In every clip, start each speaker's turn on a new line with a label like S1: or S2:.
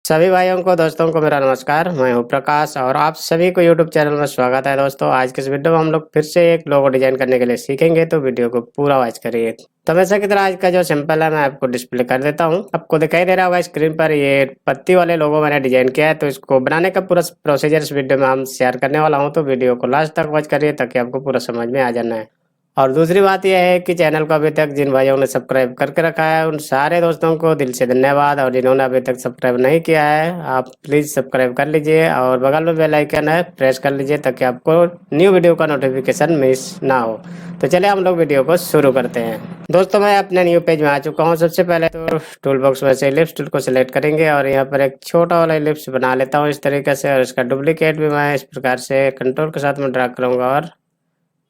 S1: सभी भाइयों को दोस्तों को मेरा नमस्कार। मैं हूं प्रकाश और आप सभी को यूट्यूब चैनल में स्वागत है। दोस्तों आज के इस वीडियो में हम लोग फिर से एक लोगो डिजाइन करने के लिए सीखेंगे, तो वीडियो को पूरा वॉच करिए। तो हमेशा की तरह आज का जो सिंपल है मैं आपको डिस्प्ले कर देता हूं। आपको दिखाई दे रहा होगा स्क्रीन पर, ये पत्ती वाले लोगो मैंने डिजाइन किया है। तो इसको बनाने का पूरा प्रोसीजर इस वीडियो में हम शेयर करने वाला हूँ, तो वीडियो को लास्ट तक वॉच करिए ताकि आपको पूरा समझ में आ जाना है। और दूसरी बात यह है कि चैनल को अभी तक जिन भाइयों ने सब्सक्राइब करके रखा है उन सारे दोस्तों को दिल से धन्यवाद, और जिन्होंने अभी तक सब्सक्राइब नहीं किया है आप प्लीज़ सब्सक्राइब कर लीजिए और बगल में बेल आइकन है प्रेस कर लीजिए ताकि आपको न्यू वीडियो का नोटिफिकेशन मिस ना हो। तो चलिए हम लोग वीडियो को शुरू करते हैं। दोस्तों मैं अपने न्यू पेज में आ चुका हूँ। सबसे पहले तो टूल बॉक्स में से इलिप्स टूल को सिलेक्ट करेंगे और यहाँ पर एक छोटा वाला इलिप्स बना लेता हूँ इस तरीके से, और इसका डुप्लीकेट भी मैं इस प्रकार से कंट्रोल के साथ में ड्रैग करूँगा और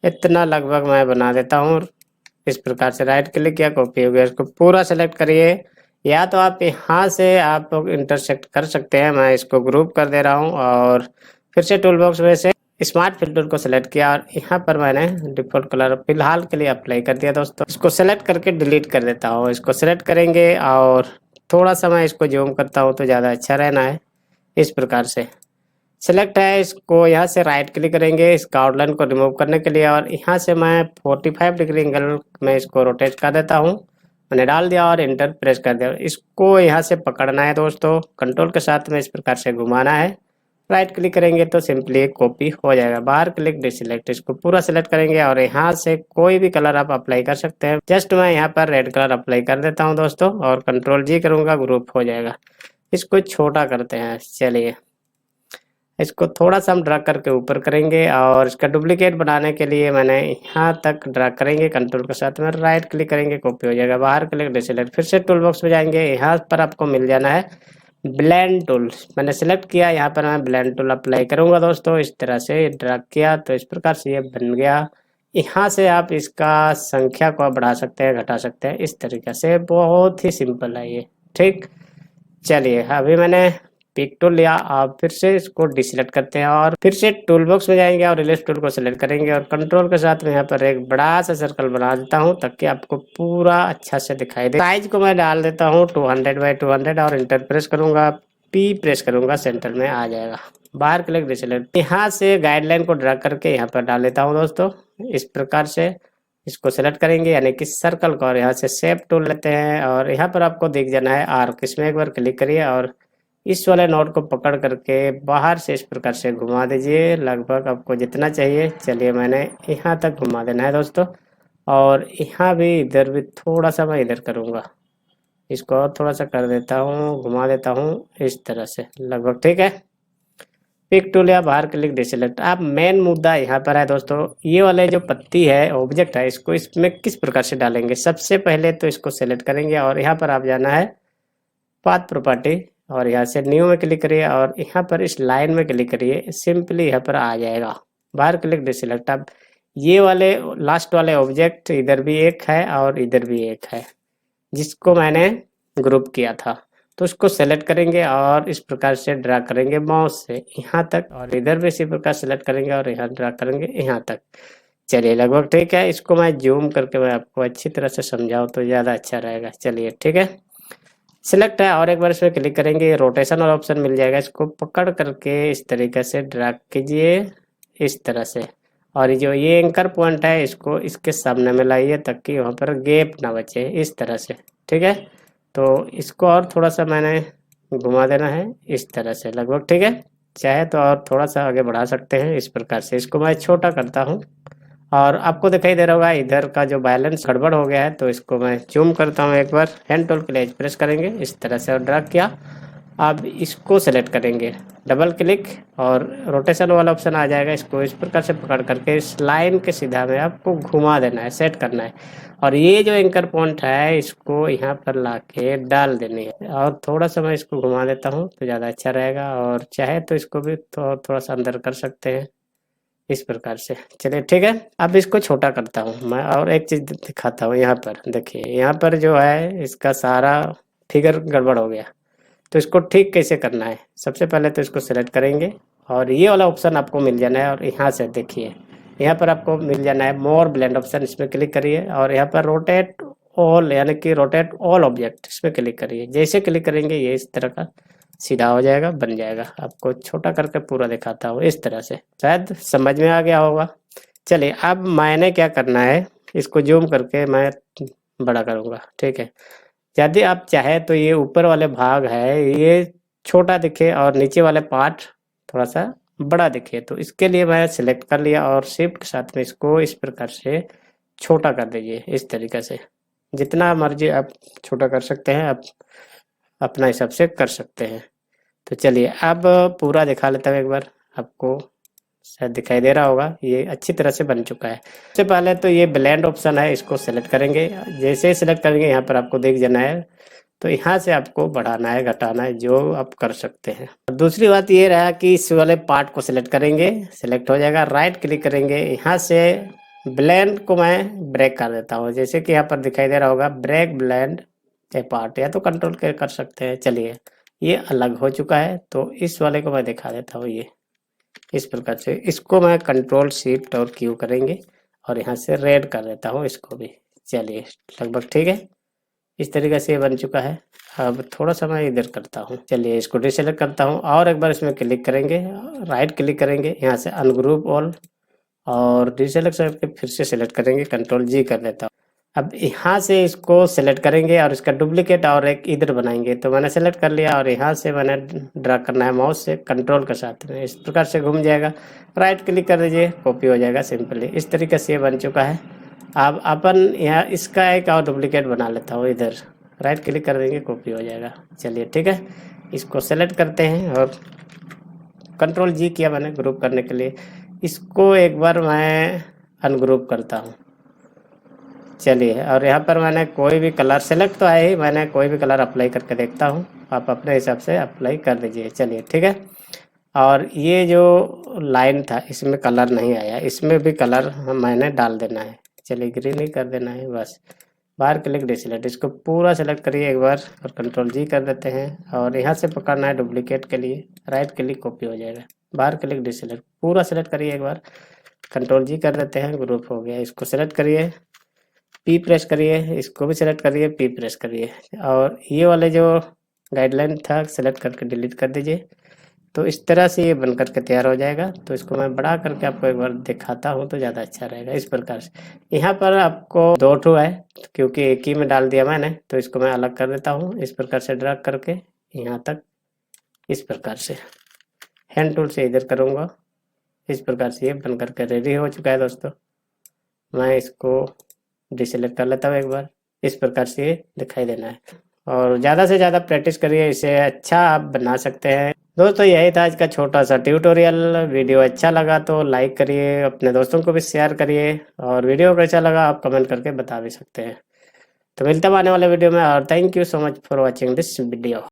S1: इतना लगभग मैं बना देता हूँ। इस प्रकार से राइट क्लिक किया, कॉपी हो गया, इसको पूरा सेलेक्ट करिए। या तो आप यहाँ से आप लोग इंटरसेक्ट कर सकते हैं, मैं इसको ग्रुप कर दे रहा हूँ। और फिर से टूल बॉक्स में से स्मार्ट फिल्टर को सिलेक्ट किया और यहाँ पर मैंने डिफॉल्ट कलर फिलहाल के लिए अप्लाई कर दिया। दोस्तों इसको सेलेक्ट करके डिलीट कर देता हूँ। इसको सेलेक्ट करेंगे और थोड़ा सा मैं इसको जूम करता हूँ तो ज़्यादा अच्छा रहना है। इस प्रकार से सेलेक्ट है, इसको यहाँ से राइट क्लिक करेंगे इसका आउटलाइन को रिमूव करने के लिए, और यहाँ से मैं 45 डिग्री एंगल में इसको रोटेट कर देता हूँ। मैंने डाल दिया और इंटर प्रेस कर दिया। इसको यहाँ से पकड़ना है दोस्तों, कंट्रोल के साथ में इस प्रकार से घुमाना है। राइट क्लिक करेंगे तो सिंपली कॉपी हो जाएगा। बाहर क्लिक डिसलेक्ट, इसको पूरा सेलेक्ट करेंगे और यहाँ से कोई भी कलर आप अप्लाई कर सकते हैं। जस्ट मैं यहाँ पर रेड कलर अप्लाई कर देता हूँ दोस्तों, और कंट्रोल जी करूँगा, ग्रुप हो जाएगा। इसको छोटा करते हैं। चलिए इसको थोड़ा सा हम ड्रैग करके ऊपर करेंगे, और इसका डुप्लीकेट बनाने के लिए मैंने यहाँ तक ड्रैग करेंगे, कंट्रोल के साथ में राइट क्लिक करेंगे, कॉपी हो जाएगा। बाहर क्लिक डिसलेक्ट, फिर से टूल बॉक्स में जाएंगे, यहाँ पर आपको मिल जाना है ब्लेंड टूल। मैंने सेलेक्ट किया, यहाँ पर मैं ब्लेंड टूल अप्लाई करूंगा दोस्तों। इस तरह से ड्रैग किया तो इस प्रकार से ये बन गया। यहाँ से आप इसका संख्या को बढ़ा सकते हैं, घटा सकते हैं, इस तरीके से। बहुत ही सिंपल है ये, ठीक। चलिए अभी मैंने पिक टूल लिया, आप फिर से इसको डिसेलेक्ट करते हैं और फिर से टूल बॉक्स में जाएंगे और इलिप्स टूल को सिलेक्ट करेंगे और कंट्रोल के साथ में यहाँ पर एक बड़ा सा सर्कल बना देता हूँ ताकि आपको पूरा अच्छा से दिखाई दे। साइज को मैं डाल देता हूँ 200 बाई 200 और इंटर प्रेस करूंगा, पी प्रेस करूंगा, सेंटर में आ जाएगा। बाहर क्लिक डिसेलेक्ट, यहाँ से गाइडलाइन को ड्रैग करके यहाँ पर डाल देता हूँ दोस्तों। इस प्रकार से इसको सेलेक्ट करेंगे यानी कि सर्कल को, और यहाँ से शेप टूल लेते हैं और यहाँ पर आपको दिख जाना है आर्क। इसमें एक बार क्लिक करिए और इस वाले नोट को पकड़ करके बाहर से इस प्रकार से घुमा दीजिए, लगभग आपको जितना चाहिए। चलिए मैंने यहाँ तक घुमा देना है दोस्तों, और यहाँ भी इधर भी थोड़ा सा मैं इधर करूँगा, इसको और थोड़ा सा कर देता हूँ, घुमा देता हूँ इस तरह से, लगभग ठीक है। पिक टूल या बाहर क्लिक डिसेलेक्ट। आप मेन मुद्दा यहाँ पर है दोस्तों, ये वाले जो पत्ती है ऑब्जेक्ट है, इसको इसमें किस प्रकार से डालेंगे। सबसे पहले तो इसको सेलेक्ट करेंगे और यहाँ पर आप जाना है पाथ प्रॉपर्टी, और यहाँ से न्यू में क्लिक करिए और यहाँ पर इस लाइन में क्लिक करिए, सिंपली यहाँ पर आ जाएगा। बाहर क्लिक डिसेलेक्ट। अब ये वाले लास्ट वाले ऑब्जेक्ट इधर भी एक है और इधर भी एक है जिसको मैंने ग्रुप किया था, तो उसको सेलेक्ट करेंगे और इस प्रकार से ड्रैग करेंगे माउस से यहाँ तक, और इधर भी इसी प्रकार सेलेक्ट करेंगे और यहाँ ड्रैग करेंगे यहाँ तक। चलिए लगभग ठीक है। इसको मैं जूम करके मैं आपको अच्छी तरह से समझाऊँ तो ज़्यादा अच्छा रहेगा। चलिए ठीक है, सिलेक्ट है और एक बार इसमें क्लिक करेंगे, रोटेशन वाला ऑप्शन मिल जाएगा। इसको पकड़ करके इस तरीके से ड्रैग कीजिए इस तरह से, और जो ये एंकर पॉइंट है इसको इसके सामने में लाइए ताकि वहाँ पर गैप ना बचे, इस तरह से ठीक है। तो इसको और थोड़ा सा मैंने घुमा देना है इस तरह से, लगभग ठीक है। चाहे तो और थोड़ा सा आगे बढ़ा सकते हैं इस प्रकार से। इसको मैं छोटा करता हूँ और आपको दिखाई दे रहा होगा इधर का जो बैलेंस गड़बड़ हो गया है, तो इसको मैं जूम करता हूँ एक बार। हैंड टूल के लिए प्रेस करेंगे इस तरह से और ड्रैग किया। अब इसको सेलेक्ट करेंगे, डबल क्लिक और रोटेशन वाला ऑप्शन आ जाएगा। इसको इस प्रकार से पकड़ करके इस लाइन के सीधा में आपको घुमा देना है, सेट करना है, और ये जो एंकर पॉइंट है इसको यहाँ पर लाके डाल देनी है। और थोड़ा सा मैं इसको घुमा देता हूँ तो ज़्यादा अच्छा रहेगा, और चाहे तो इसको भी थोड़ा सा अंदर कर सकते हैं इस प्रकार से। चलिए ठीक है, अब इसको छोटा करता हूँ मैं और एक चीज़ दिखाता हूँ। यहाँ पर देखिए, यहाँ पर जो है इसका सारा फिगर गड़बड़ हो गया, तो इसको ठीक कैसे करना है। सबसे पहले तो इसको सेलेक्ट करेंगे और ये वाला ऑप्शन आपको मिल जाना है, और यहाँ से देखिए यहाँ पर आपको मिल जाना है मोर ब्लेंड ऑप्शन, इसमें क्लिक करिए और यहाँ पर रोटेट ऑल यानी कि रोटेट ऑल ऑब्जेक्ट, इसमें क्लिक करिए। जैसे क्लिक करेंगे ये इस तरह का सीधा हो जाएगा, बन जाएगा। आपको छोटा करके पूरा दिखाता हूँ इस तरह से, शायद समझ में आ गया होगा। चलिए अब मैंने क्या करना है, इसको जूम करके मैं बड़ा करूँगा, ठीक है। यदि आप चाहे तो ये ऊपर वाले भाग है ये छोटा दिखे और नीचे वाले पार्ट थोड़ा सा बड़ा दिखे, तो इसके लिए मैं सिलेक्ट कर लिया और शिफ्ट के साथ में इसको इस प्रकार से छोटा कर दीजिए। इस तरीके से जितना मर्जी आप छोटा कर सकते हैं, आप अपना हिसाब से कर सकते हैं। तो चलिए अब पूरा दिखा लेता हूँ एक बार आपको, शायद दिखाई दे रहा होगा। ये अच्छी तरह से बन चुका है। सबसे पहले तो ये ब्लेंड ऑप्शन है, इसको सेलेक्ट करेंगे। जैसे ही सिलेक्ट करेंगे यहाँ पर आपको दिख जाना है, तो यहाँ से आपको बढ़ाना है घटाना है जो आप कर सकते हैं। दूसरी बात ये रहा कि इस वाले पार्ट को सिलेक्ट करेंगे, सिलेक्ट हो जाएगा, राइट क्लिक करेंगे, यहाँ से ब्लेंड को मैं ब्रेक कर देता हूँ। जैसे कि यहाँ पर दिखाई दे रहा होगा ब्रेक ब्लेंड ए पार्ट, या तो कंट्रोल कर सकते हैं। चलिए ये अलग हो चुका है, तो इस वाले को मैं दिखा देता हूँ। ये इस प्रकार से इसको मैं कंट्रोल शिफ्ट और क्यू करेंगे और यहाँ से रेड कर देता हूँ इसको भी। चलिए लगभग ठीक है, इस तरीके से ये बन चुका है। अब थोड़ा सा मैं इधर करता हूँ, चलिए इसको डिसेलेक्ट करता हूँ और एक बार इसमें क्लिक करेंगे, राइट क्लिक करेंगे, यहाँ से अनग्रुप ऑल और डिसेलेक्ट करके फिर से सिलेक्ट करेंगे, कंट्रोल जी कर देता हूँ। अब यहाँ से इसको सिलेक्ट करेंगे और इसका डुप्लीकेट और एक इधर बनाएंगे। तो मैंने सेलेक्ट कर लिया और यहाँ से मैंने ड्रैग करना है माउस से कंट्रोल के साथ में, इस प्रकार से घूम जाएगा। राइट क्लिक कर दीजिए, कॉपी हो जाएगा सिंपली। इस तरीके से ये बन चुका है। अब अपन यहाँ इसका एक और डुप्लीकेट बना लेता हूँ, इधर राइट क्लिक कर देंगे, कॉपी हो जाएगा। चलिए ठीक है, इसको सेलेक्ट करते हैं और कंट्रोल जी किया मैंने ग्रुप करने के लिए। इसको एक बार मैं अनग्रुप करता हूँ। चलिए और यहाँ पर मैंने कोई भी कलर सेलेक्ट तो है ही, मैंने कोई भी कलर अप्लाई करके देखता हूँ, आप अपने हिसाब से अप्लाई कर दीजिए। चलिए ठीक है। और ये जो लाइन था इसमें कलर नहीं आया, इसमें भी कलर मैंने डाल देना है। चलिए ग्रीन ही कर देना है बस। बाहर क्लिक डिसेलेक्ट, इसको पूरा सेलेक्ट करिए एक बार और कंट्रोल जी कर देते हैं और यहाँ से पकड़ना है डुप्लीकेट के लिए, राइट क्लिक कॉपी हो जाएगा। बाहर क्लिक डिसेलेक्ट, पूरा सेलेक्ट करिए एक बार, कंट्रोल जी कर देते हैं, ग्रुप हो गया। इसको सेलेक्ट करिए, पी प्रेस करिए, इसको भी सेलेक्ट करिए, पी प्रेस करिए और ये वाले जो गाइडलाइन था सेलेक्ट करके डिलीट कर दीजिए। तो इस तरह से ये बन करके तैयार हो जाएगा। तो इसको मैं बड़ा करके आपको एक बार दिखाता हूँ तो ज़्यादा अच्छा रहेगा। इस प्रकार से यहाँ पर आपको दो ठो है क्योंकि एक ही में डाल दिया मैंने, तो इसको मैं अलग कर देता हूँ। इस प्रकार से ड्रैग करके यहाँ तक, इस प्रकार से हैंड टूल से इधर करूँगा। इस प्रकार से ये बन करके रेडी हो चुका है दोस्तों। मैं इसको डिसेलेक्ट कर लेता हूँ एक बार, इस प्रकार से ये दिखाई देना है। और ज़्यादा से ज़्यादा प्रैक्टिस करिए, इसे अच्छा आप बना सकते हैं। दोस्तों यही था आज का छोटा सा ट्यूटोरियल। वीडियो अच्छा लगा तो लाइक करिए, अपने दोस्तों को भी शेयर करिए और वीडियो कैसा लगा आप कमेंट करके बता भी सकते हैं। तो मिलते हैं आने वाले वीडियो में और thank you so much for watching this video.